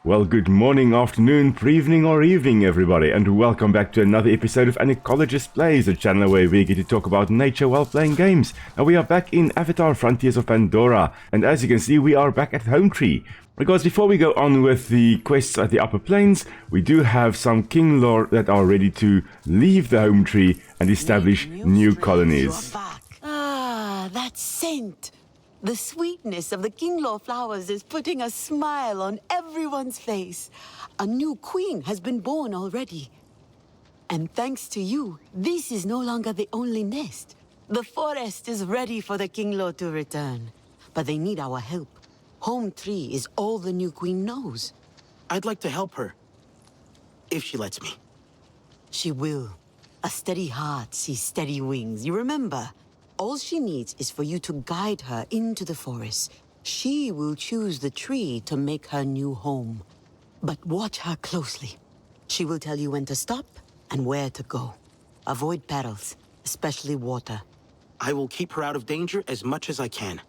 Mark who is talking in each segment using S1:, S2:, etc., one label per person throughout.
S1: Well, good morning, afternoon, pre-evening or evening everybody, and welcome back to another episode of An Ecologist Plays, a channel where we get to talk about nature while playing games. And we are back in Avatar Frontiers of Pandora, and as you can see we are back at Home Tree. Because before we go on with the quests at the upper plains, we do have some Kinglor that are ready to leave the Home Tree and establish new colonies.
S2: That scent! The sweetness of the Kinglor flowers is putting a smile on everyone's face. A new queen has been born already. And thanks to you, this is no longer the only nest. The forest is ready for the Kinglor to return. But they need our help. Home Tree is all the new queen knows.
S3: I'd like to help her. If she lets me.
S2: She will. A steady heart sees steady wings, you remember? All she needs is for you to guide her into the forest. She will choose the tree to make her new home. But watch her closely. She will tell you when to stop and where to go. Avoid perils, especially water.
S3: I will keep her out of danger as much as I can.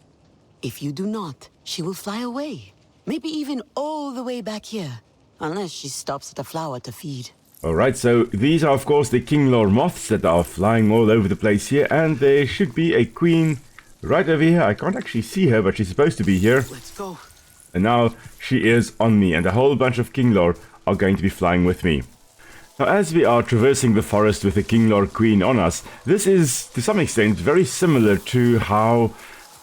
S2: If you do not, she will fly away. Maybe even all the way back here. Unless she stops at a flower to feed.
S1: Alright, so these are of course the Kinglor Moths that are flying all over the place here, and there should be a queen right over here. I can't actually see her, but she's supposed to be here.
S3: Let's go.
S1: And now she is on me, and a whole bunch of Kinglor are going to be flying with me. Now, as we are traversing the forest with the Kinglor Queen on us, this is to some extent very similar to how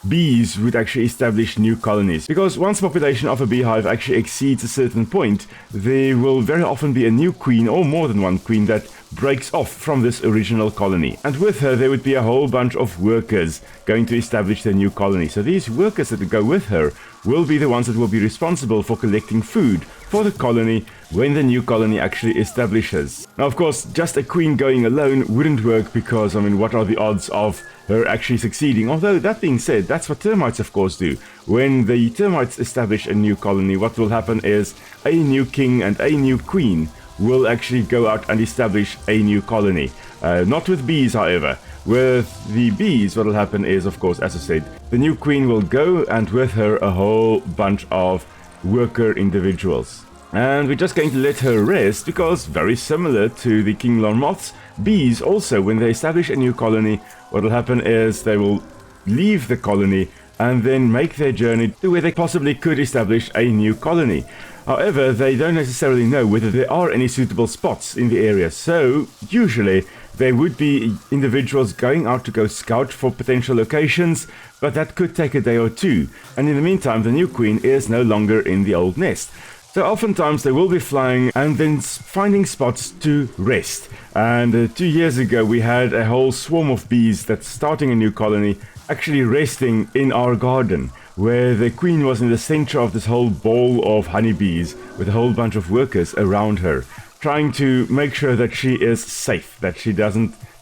S1: bees would actually establish new colonies. Because once the population of a beehive actually exceeds a certain point, there will very often be a new queen or more than one queen that breaks off from this original colony. And with her there would be a whole bunch of workers going to establish their new colony. So these workers that go with her will be the ones that will be responsible for collecting food for the colony when the new colony actually establishes. Now, of course, just a queen going alone wouldn't work because, I mean, what are the odds of her actually succeeding? Although, that being said, that's what termites of course do. When the termites establish a new colony, what will happen is a new king and a new queen will actually go out and establish a new colony. Not with bees, however. With the bees, what will happen is, of course, as I said, the new queen will go, and with her a whole bunch of worker individuals. And we're just going to let her rest because, very similar to the Kinglor Moths, bees also, when they establish a new colony, what will happen is they will leave the colony and then make their journey to where they possibly could establish a new colony. However, they don't necessarily know whether there are any suitable spots in the area, so usually there would be individuals going out to go scout for potential locations, but that could take a day or two, and in the meantime the new queen is no longer in the old nest. So oftentimes they will be flying and then finding spots to rest. And 2 years ago we had a whole swarm of bees that's starting a new colony actually resting in our garden, where the queen was in the center of this whole ball of honeybees with a whole bunch of workers around her, trying to make sure that she is safe, that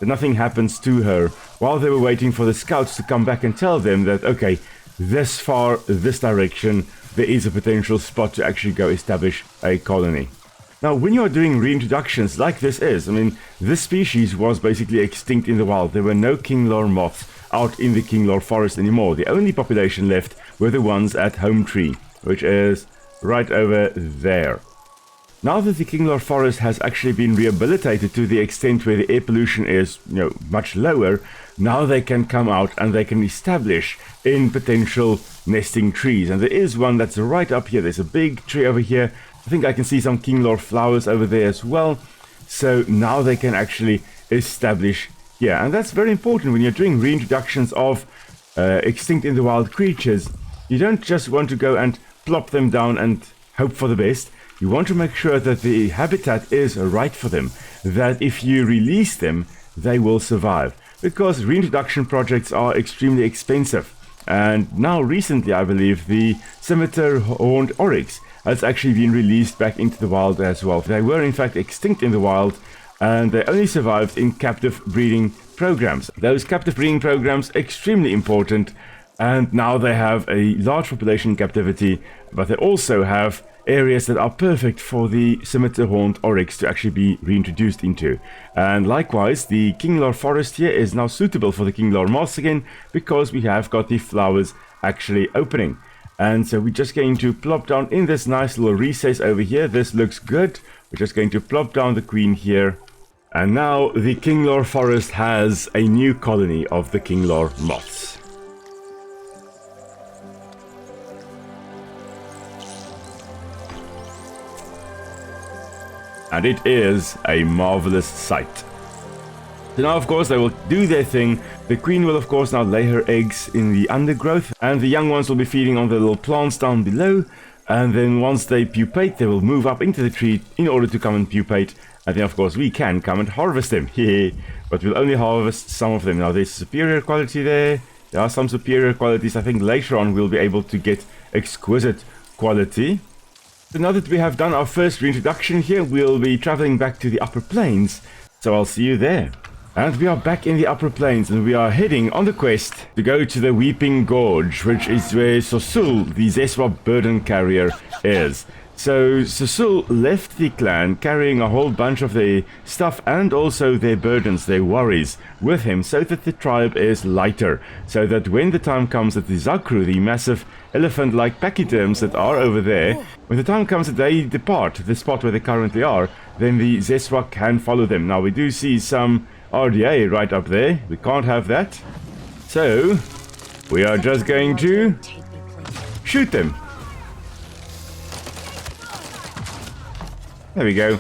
S1: nothing happens to her, while they were waiting for the scouts to come back and tell them that, okay, this far, this direction, there is a potential spot to actually go establish a colony. Now, when you are doing reintroductions like this is, I mean, this species was basically extinct in the wild. There were no Kinglor Moths out in the Kinglor Forest anymore. The only population left were the ones at Home Tree, which is right over there. Now that the Kinglor Forest has actually been rehabilitated to the extent where the air pollution is, much lower, now they can come out and they can establish in potential nesting trees. And there is one that's right up here. There's a big tree over here. I think I can see some Kinglor flowers over there as well. So now they can actually establish here. And that's very important when you're doing reintroductions of extinct in the wild creatures. You don't just want to go and plop them down and hope for the best. You want to make sure that the habitat is right for them, that if you release them, they will survive. Because reintroduction projects are extremely expensive. And now recently, I believe, the scimitar horned oryx has actually been released back into the wild as well. They were in fact extinct in the wild, and they only survived in captive breeding programs. Those captive breeding programs extremely important, and now they have a large population in captivity, but they also have areas that are perfect for the scimitar horned oryx to actually be reintroduced into. And likewise, the Kinglor Forest here is now suitable for the Kinglor Moths again, because we have got the flowers actually opening. And so we're just going to plop down in this nice little recess over here. This looks good. We're just going to plop down the queen here. And now the Kinglor Forest has a new colony of the Kinglor Moths. And it is a marvelous sight. So now, of course, they will do their thing. The queen will, of course, now lay her eggs in the undergrowth, and the young ones will be feeding on the little plants down below. And then once they pupate, they will move up into the tree in order to come and pupate. And then, of course, we can come and harvest them. But we'll only harvest some of them. Now, there's superior quality there. There are some superior qualities. I think later on we'll be able to get exquisite quality. So now that we have done our first reintroduction here, we'll be traveling back to the upper plains. So I'll see you there. And we are back in the upper plains, and we are heading on the quest to go to the Weeping Gorge, which is where Sosul, the Zeswa burden carrier, is. So Sosul left the clan carrying a whole bunch of their stuff and also their burdens, their worries, with him, so that the tribe is lighter. So that when the time comes that the Zakru, the massive elephant-like pachyderms that are over there, when the time comes that they depart the spot where they currently are, then the Zeswa can follow them. Now we do see some RDA right up there. We can't have that. So we are just going to shoot them. There we go.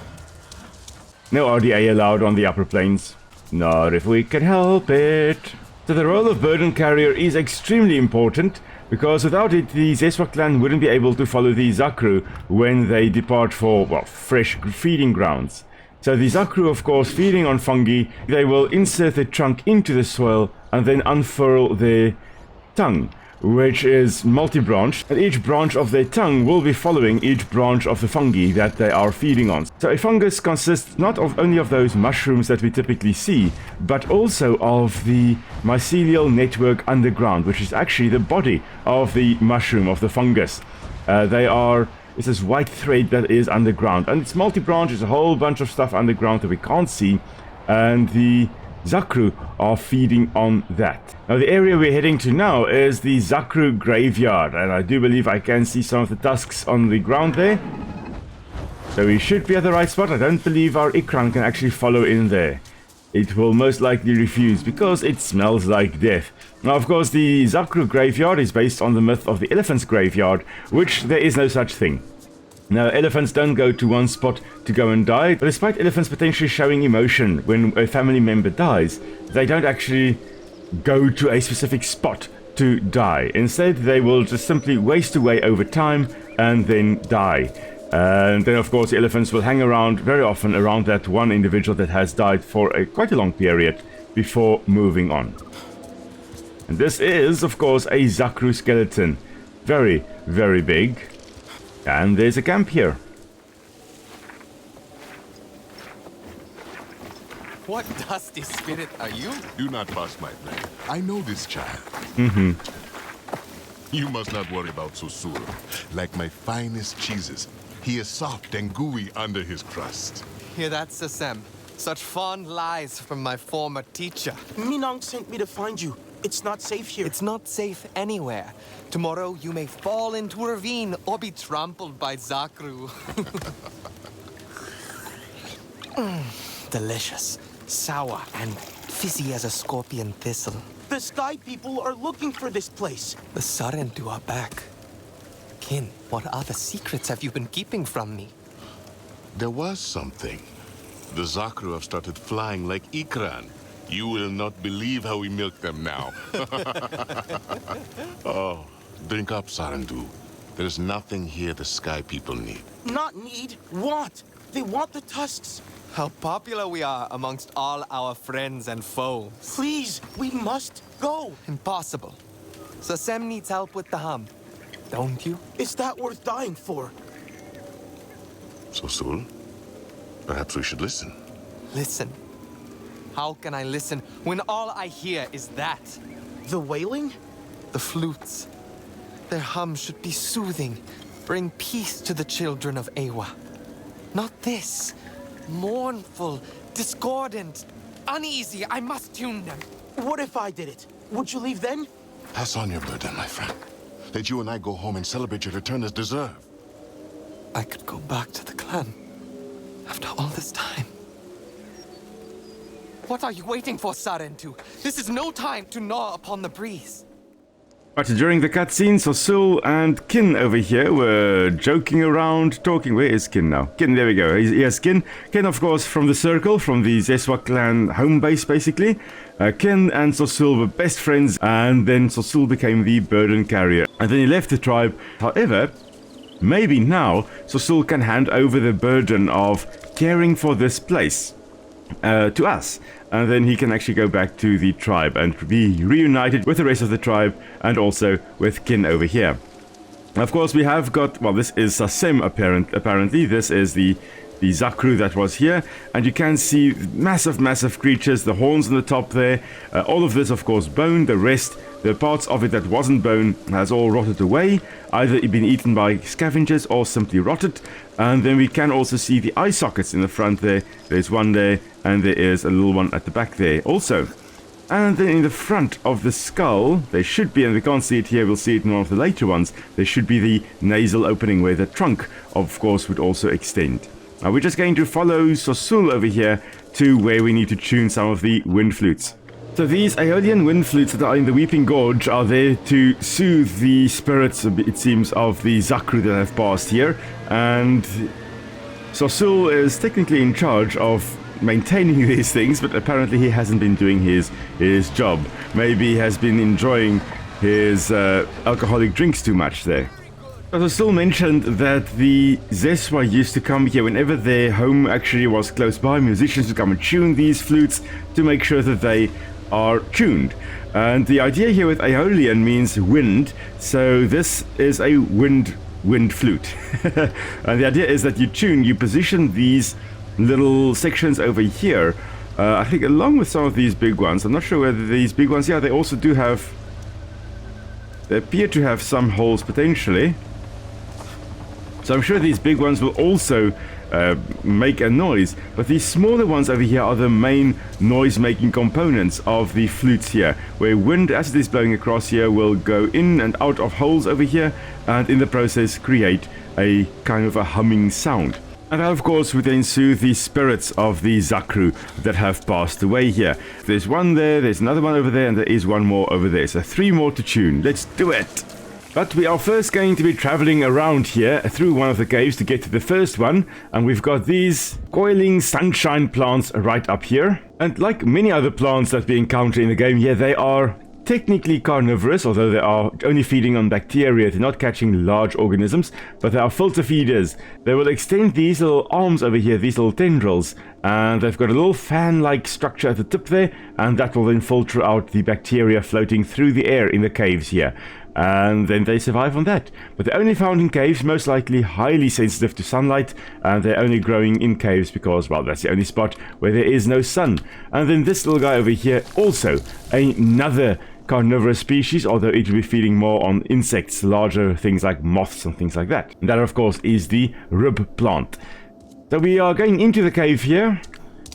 S1: No RDA allowed on the upper plains. Not if we can help it. So the role of burden carrier is extremely important, because without it the Zeswa clan wouldn't be able to follow the Zakru when they depart for, well, fresh feeding grounds. So the Zakru, of course, feeding on fungi, they will insert their trunk into the soil and then unfurl their tongue, which is multi-branched, and each branch of their tongue will be following each branch of the fungi that they are feeding on. So a fungus consists not of only of those mushrooms that we typically see, but also of the mycelial network underground, which is actually the body of the mushroom, of the fungus. It's this white thread that is underground, and it's multi-branch. There's a whole bunch of stuff underground that we can't see, and the Zakru are feeding on that. Now the area we're heading to now is the Zakru graveyard, and I do believe I can see some of the tusks on the ground there. So we should be at the right spot. I don't believe our Ikran can actually follow in there. It will most likely refuse because it smells like death. Now, of course, the Zakru graveyard is based on the myth of the elephant's graveyard, which there is no such thing. Now, elephants don't go to one spot to go and die, but despite elephants potentially showing emotion when a family member dies, they don't actually go to a specific spot to die. Instead, they will just simply waste away over time and then die. And then, of course, the elephants will hang around very often around that one individual that has died for quite a long period before moving on. And this is, of course, a Zakru skeleton. Very, very big. And there's a camp here.
S4: What dusty spirit are you?
S5: Do not fuss, my friend. I know this child. You must not worry about Sosul. Like my finest cheeses, he is soft and gooey under his crust.
S4: Hear that, Sasem? Such fond lies from my former teacher.
S3: Minong sent me to find you. It's not safe here.
S4: It's not safe anywhere. Tomorrow you may fall into a ravine or be trampled by Zakru. Delicious, sour, and fizzy as a scorpion thistle.
S3: The Sky People are looking for this place.
S4: The Sarentu are back. Kin, what other secrets have you been keeping from me?
S5: There was something. The Zakru have started flying like Ikran. You will not believe how we milk them now. Oh, drink up, Sarentu. There's nothing here the Sky People need.
S3: Not need, want. They want the tusks.
S4: How popular we are amongst all our friends and foes.
S3: Please, we must go.
S4: Impossible. Sasem needs help with the hum. Don't you?
S3: Is that worth dying for?
S5: Sosul, perhaps we should listen.
S4: Listen. How can I listen when all I hear is that?
S3: The wailing?
S4: The flutes. Their hum should be soothing, bring peace to the children of Ewa. Not this. Mournful, discordant, uneasy. I must tune them.
S3: What if I did it? Would you leave then?
S5: Pass on your burden, my friend. Let you and I go home and celebrate your return as deserved.
S4: I could go back to the clan after all this time. What are you waiting for, Sarentu? This is no time to gnaw upon the breeze.
S1: But during the cutscene, Sosul and Kin over here were joking around, talking. Where is Kin now? Kin, there we go. Yes, Kin. Kin, of course, from the circle, from the Zeswa clan home base, basically. Kin and Sosul were best friends, and then Sosul became the burden carrier. And then he left the tribe. However, maybe now Sosul can hand over the burden of caring for this place to us. And then he can actually go back to the tribe and be reunited with the rest of the tribe and also with Kin over here. Of course, we have got, well, this is Sasem apparently. This is the Zakru that was here, and you can see massive creatures, the horns on the top there. All of this, of course, bone. The rest, the parts of it that wasn't bone, has all rotted away, either been eaten by scavengers or simply rotted. And then we can also see the eye sockets in the front there. There's one there, and there is a little one at the back there also. And then in the front of the skull, there should be, and we can't see it here, we'll see it in one of the later ones, there should be the nasal opening where the trunk, of course, would also extend. Now we're just going to follow Sosul over here to where we need to tune some of the wind flutes. So these Aeolian wind flutes that are in the Weeping Gorge are there to soothe the spirits, it seems, of the Zakru that have passed here. And Sosul is technically in charge of maintaining these things, but apparently he hasn't been doing his job. Maybe he has been enjoying his alcoholic drinks too much there. Sosul mentioned that the Zeswa used to come here whenever their home actually was close by. Musicians would come and tune these flutes to make sure that they are tuned. And the idea here with Aeolian means wind, so this is a wind flute. And the idea is that you position these little sections over here, I think along with some of these big ones. I'm not sure whether these big ones, yeah, they also do have, they appear to have some holes potentially. So I'm sure these big ones will also make a noise, but these smaller ones over here are the main noise-making components of the flutes here, where wind, as it is blowing across here, will go in and out of holes over here, and in the process create a kind of a humming sound. And that, of course, would then soothe the spirits of the Zakru that have passed away here. There's one there, there's another one over there, and there is one more over there. So 3 more to tune. Let's do it! But we are first going to be traveling around here through one of the caves to get to the first one. And we've got these coiling sunshine plants right up here. And like many other plants that we encounter in the game, yeah, they are technically carnivorous, although they are only feeding on bacteria. They're not catching large organisms, but they are filter feeders. They will extend these little arms over here, these little tendrils, and they've got a little fan-like structure at the tip there, and that will then filter out the bacteria floating through the air in the caves here. And then they survive on that. But they're only found in caves, most likely highly sensitive to sunlight, and they're only growing in caves because, well, that's the only spot where there is no sun. And then this little guy over here, also another carnivorous species, although it will be feeding more on insects, larger things like moths and things like that. And that, of course, is the rib plant. So we are going into the cave here.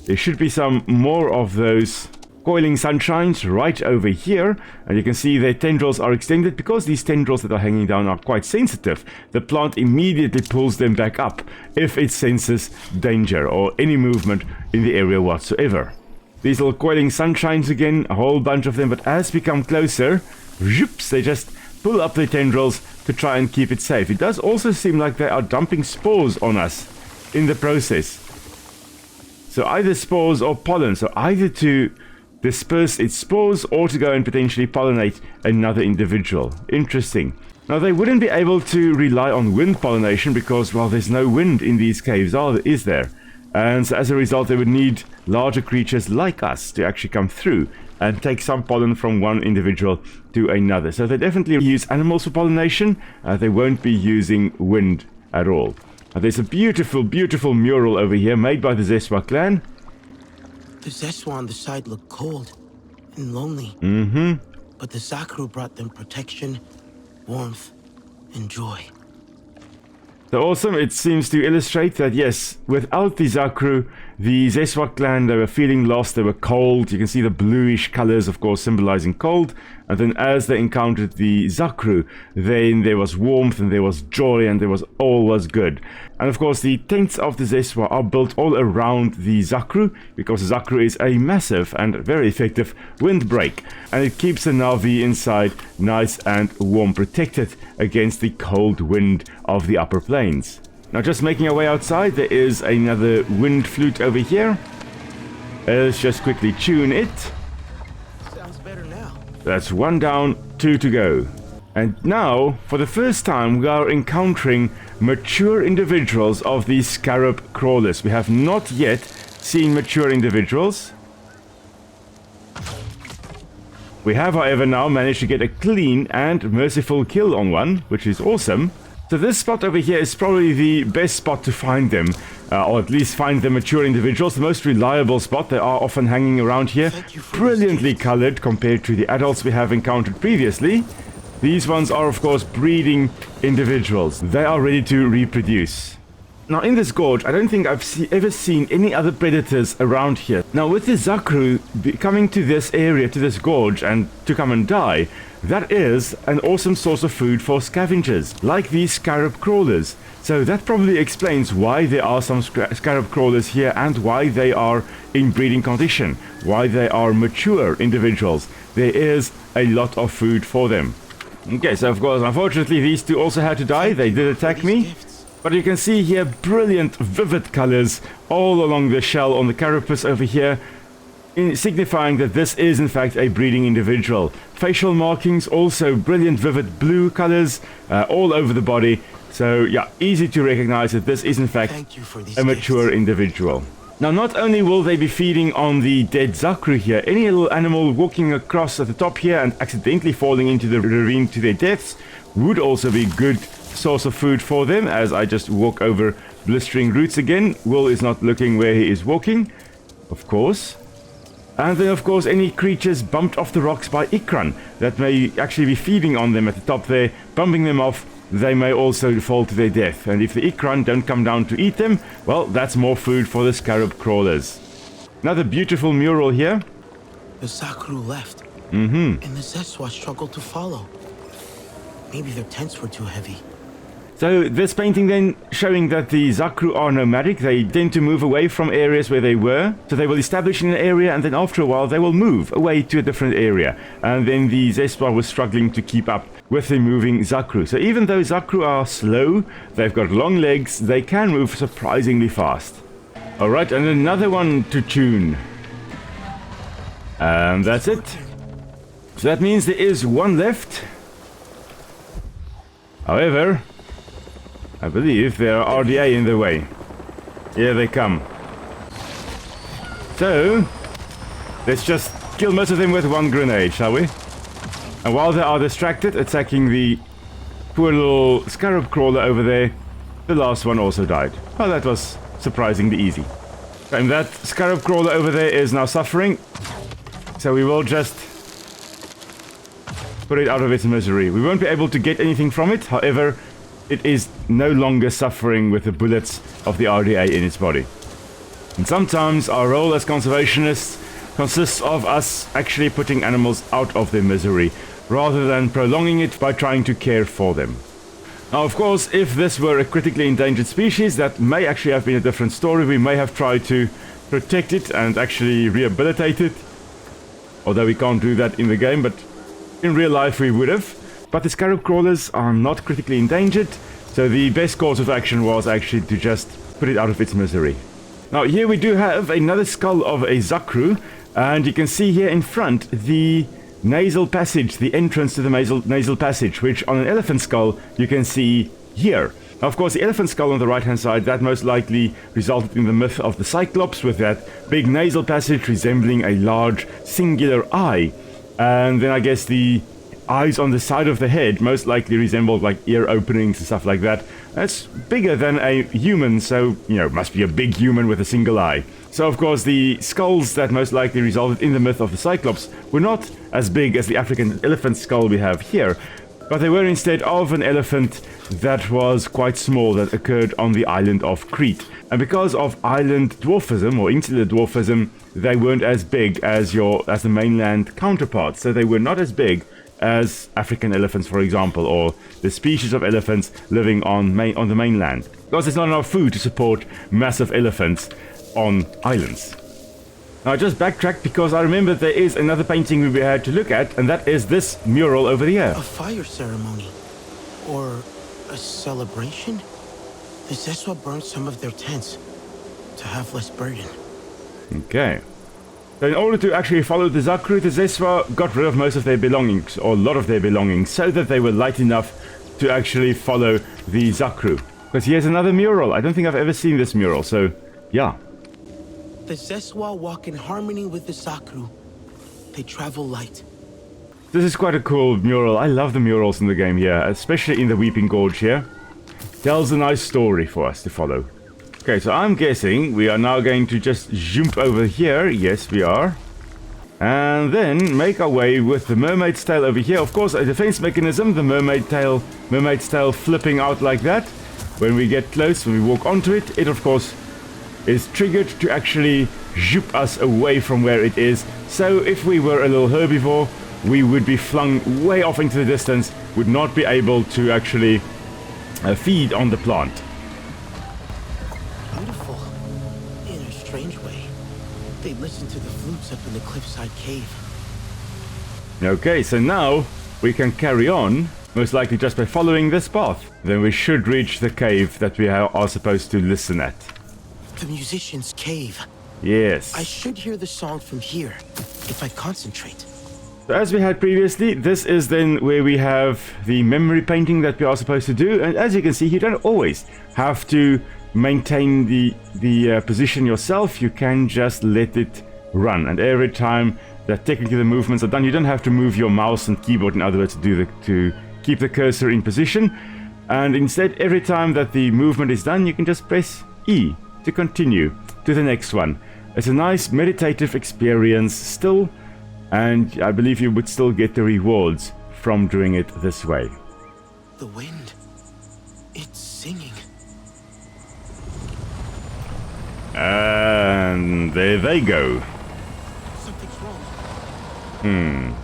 S1: There should be some more of those coiling sunshines right over here, and you can see their tendrils are extended. Because these tendrils that are hanging down are quite sensitive, the plant immediately pulls them back up if it senses danger or any movement in the area whatsoever. These little coiling sunshines again, a whole bunch of them, but as we come closer, zhoops, they just pull up their tendrils to try and keep it safe. It does also seem like they are dumping spores on us in the process. So either spores or pollen, so either to disperse its spores or to go and potentially pollinate another individual. Interesting. Now they wouldn't be able to rely on wind pollination because, well, there's no wind in these caves, is there? And so as a result they would need larger creatures like us to actually come through and take some pollen from one individual to another. So they definitely use animals for pollination. They won't be using wind at all. There's a beautiful mural over here made by the Zeswa clan.
S3: The Zeswa on the side look cold and lonely. But the Zakru brought them protection, warmth, and joy.
S1: So awesome. It seems to illustrate that, yes, without the Zakru, the Zeswa clan, they were feeling lost, they were cold. You can see the bluish colors, of course, symbolizing cold. And then as they encountered the Zakru, then there was warmth and there was joy and all was good. And of course the tents of the Zeswa are built all around the Zakru, because the Zakru is a massive and very effective windbreak, and it keeps the Na'vi inside nice and warm, protected against the cold wind of the upper plains. Now just making our way outside, there is another wind flute over here. Let's just quickly tune it.
S3: Sounds better now.
S1: That's 1 down, 2 to go. And now, for the first time, we are encountering mature individuals of these Scarab Crawlers. We have not yet seen mature individuals. We have, however, now managed to get a clean and merciful kill on one, which is awesome. So this spot over here is probably the best spot to find them, or at least find the mature individuals, the most reliable spot. They are often hanging around here, brilliantly colored compared to the adults we have encountered previously. These ones are, of course, breeding individuals. They are ready to reproduce. Now, in this gorge, I don't think I've ever seen any other predators around here. Now, with the Zakru coming to this area, to this gorge, and to come and die, that is an awesome source of food for scavengers, like these Scarab Crawlers. So that probably explains why there are some Scarab Crawlers here and why they are in breeding condition, why they are mature individuals. There is a lot of food for them. Okay, so of course, unfortunately, these two also had to die. They did attack me. But you can see here brilliant, vivid colors all along the shell on the carapace over here, signifying that this is in fact a breeding individual. Facial markings, also brilliant, vivid blue colors all over the body. So yeah, easy to recognize that this is in fact a mature individual. Now, not only will they be feeding on the dead Zakru here, any little animal walking across at the top here and accidentally falling into the ravine to their deaths would also be good source of food for them. As I just walk over blistering roots again, Will is not looking where he is walking, of course. And then of course any creatures bumped off the rocks by Ikran that may actually be feeding on them at the top there, bumping them off, they may also fall to their death. And if the Ikran don't come down to eat them, well, that's more food for the Scarab Crawlers. Another beautiful mural here.
S3: The Zakru left. And the Zeswa struggled to follow. Maybe their tents were too heavy.
S1: So this painting then showing that the Zakru are nomadic. They tend to move away from areas where they were. So they will establish in an area and then after a while they will move away to a different area. And then the Zeswa was struggling to keep up with the moving Zakru. So even though Zakru are slow, they've got long legs, they can move surprisingly fast. Alright, and another one to tune. And that's it. So that means there is one left. However, I believe there are RDA in the way. Here they come. So, let's just kill most of them with one grenade, shall we? And while they are distracted, attacking the poor little Scarab Crawler over there, the last one also died. Oh, that was surprisingly easy. And that Scarab Crawler over there is now suffering. So we will just put it out of its misery. We won't be able to get anything from it, however, it is no longer suffering with the bullets of the RDA in its body. And sometimes our role as conservationists consists of us actually putting animals out of their misery, rather than prolonging it by trying to care for them. Now, of course, if this were a critically endangered species, that may actually have been a different story. We may have tried to protect it and actually rehabilitate it, although we can't do that in the game, but in real life we would have. But the Scarab Crawlers are not critically endangered, so the best course of action was actually to just put it out of its misery. Now here we do have another skull of a Zakru, and you can see here in front the nasal passage, the entrance to the nasal passage, which on an elephant skull you can see here. Now, of course, the elephant skull on the right hand side, that most likely resulted in the myth of the cyclops, with that big nasal passage resembling a large singular eye. And then I guess the eyes on the side of the head most likely resembled like ear openings and stuff like that. That's bigger than a human, so, you know, must be a big human with a single eye. So, of course, the skulls that most likely resulted in the myth of the cyclops were not as big as the African elephant skull we have here, but they were instead of an elephant that was quite small, that occurred on the island of Crete. And because of island dwarfism, or insular dwarfism, they weren't as big as the mainland counterparts, so they were not as big as African elephants, for example, or the species of elephants living on the mainland. Because there's not enough food to support massive elephants on islands. Now I just backtracked because I remember there is another painting we had to look at, and that is this mural over here.
S3: A fire ceremony? Or a celebration? The Zeswa burned some of their tents to have less burden.
S1: Okay. So in order to actually follow the Zakru, the Zeswa got rid of most of their belongings, or a lot of their belongings, so that they were light enough to actually follow the Zakru. Because here's another mural. I don't think I've ever seen this mural, so yeah.
S3: The Zeswa walk in harmony with the Zakru. They travel light.
S1: This is quite a cool mural. I love the murals in the game here, especially in the Weeping Gorge here. Tells a nice story for us to follow. Okay, so I'm guessing we are now going to just jump over here. Yes, we are. And then make our way with the mermaid's tail over here. Of course, a defense mechanism, the mermaid's tail flipping out like that. When we get close, when we walk onto it, it of course is triggered to actually zoop us away from where it is. So if we were a little herbivore, we would be flung way off into the distance, would not be able to actually feed on the plant.
S3: Beautiful. In a strange way. They listen to the flutes up in the cliffside cave.
S1: Okay, so now we can carry on, most likely just by following this path. Then we should reach the cave that we are supposed to listen at.
S3: The musician's cave.
S1: Yes.
S3: I should hear the song from here, if I concentrate.
S1: So as we had previously, this is then where we have the memory painting that we are supposed to do. And as you can see, you don't always have to maintain the position yourself. You can just let it run. And every time that technically the movements are done, you don't have to move your mouse and keyboard, in other words, to keep the cursor in position. And instead, every time that the movement is done, you can just press E to continue to the next one. It's a nice meditative experience still, and I believe you would still get the rewards from doing it this way.
S3: The wind. It's singing.
S1: And there they go.
S3: Something's wrong.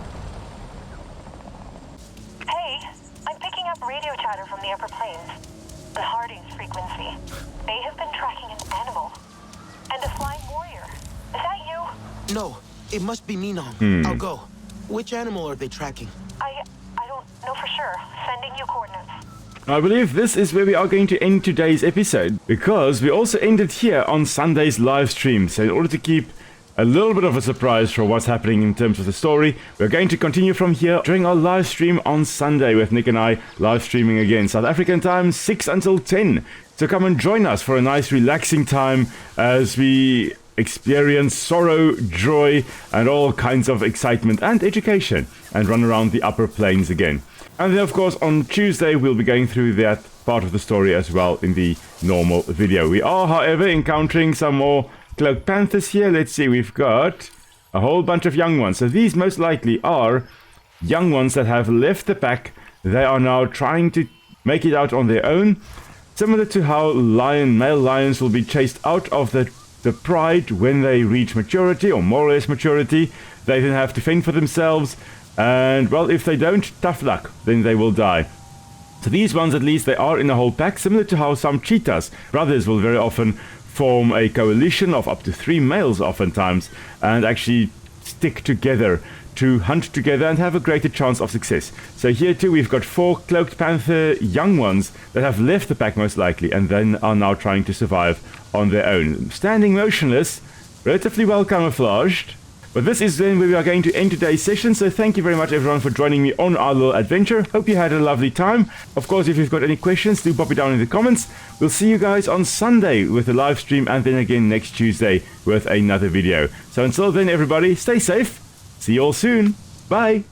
S6: Hey, I'm picking up radio chatter from the upper plains. The Harding's frequency. They have been tracking an animal. And a flying warrior. Is that you?
S3: No, it must be Ninong. I'll go. Which animal are they tracking?
S6: I don't know for sure. Sending you coordinates.
S1: I believe this is where we are going to end today's episode, because we also ended here on Sunday's live stream. So in order to keep a little bit of a surprise for what's happening in terms of the story, we're going to continue from here during our live stream on Sunday with Nic and I live streaming again, South African time, 6 until 10. So come and join us for a nice relaxing time as we experience sorrow, joy, and all kinds of excitement and education, and run around the upper plains again. And then of course on Tuesday we'll be going through that part of the story as well in the normal video. We are, however, encountering some more cloaked panthers here. Let's see, we've got a whole bunch of young ones. So these most likely are young ones that have left the pack. They are now trying to make it out on their own. Similar to how male lions will be chased out of the pride when they reach maturity, or more or less maturity. They then have to fend for themselves. And, well, if they don't, tough luck, then they will die. So these ones, at least, they are in a whole pack, similar to how some cheetahs, brothers, will very often form a coalition of up to 3 males oftentimes, and actually stick together to hunt together and have a greater chance of success. So here too we've got 4 cloaked panther young ones that have left the pack most likely, and then are now trying to survive on their own. Standing motionless, relatively well camouflaged. But this is then where we are going to end today's session, so thank you very much everyone for joining me on our little adventure. Hope you had a lovely time. Of course, if you've got any questions, do pop it down in the comments. We'll see you guys on Sunday with the live stream, and then again next Tuesday with another video. So until then everybody, stay safe. See you all soon. Bye.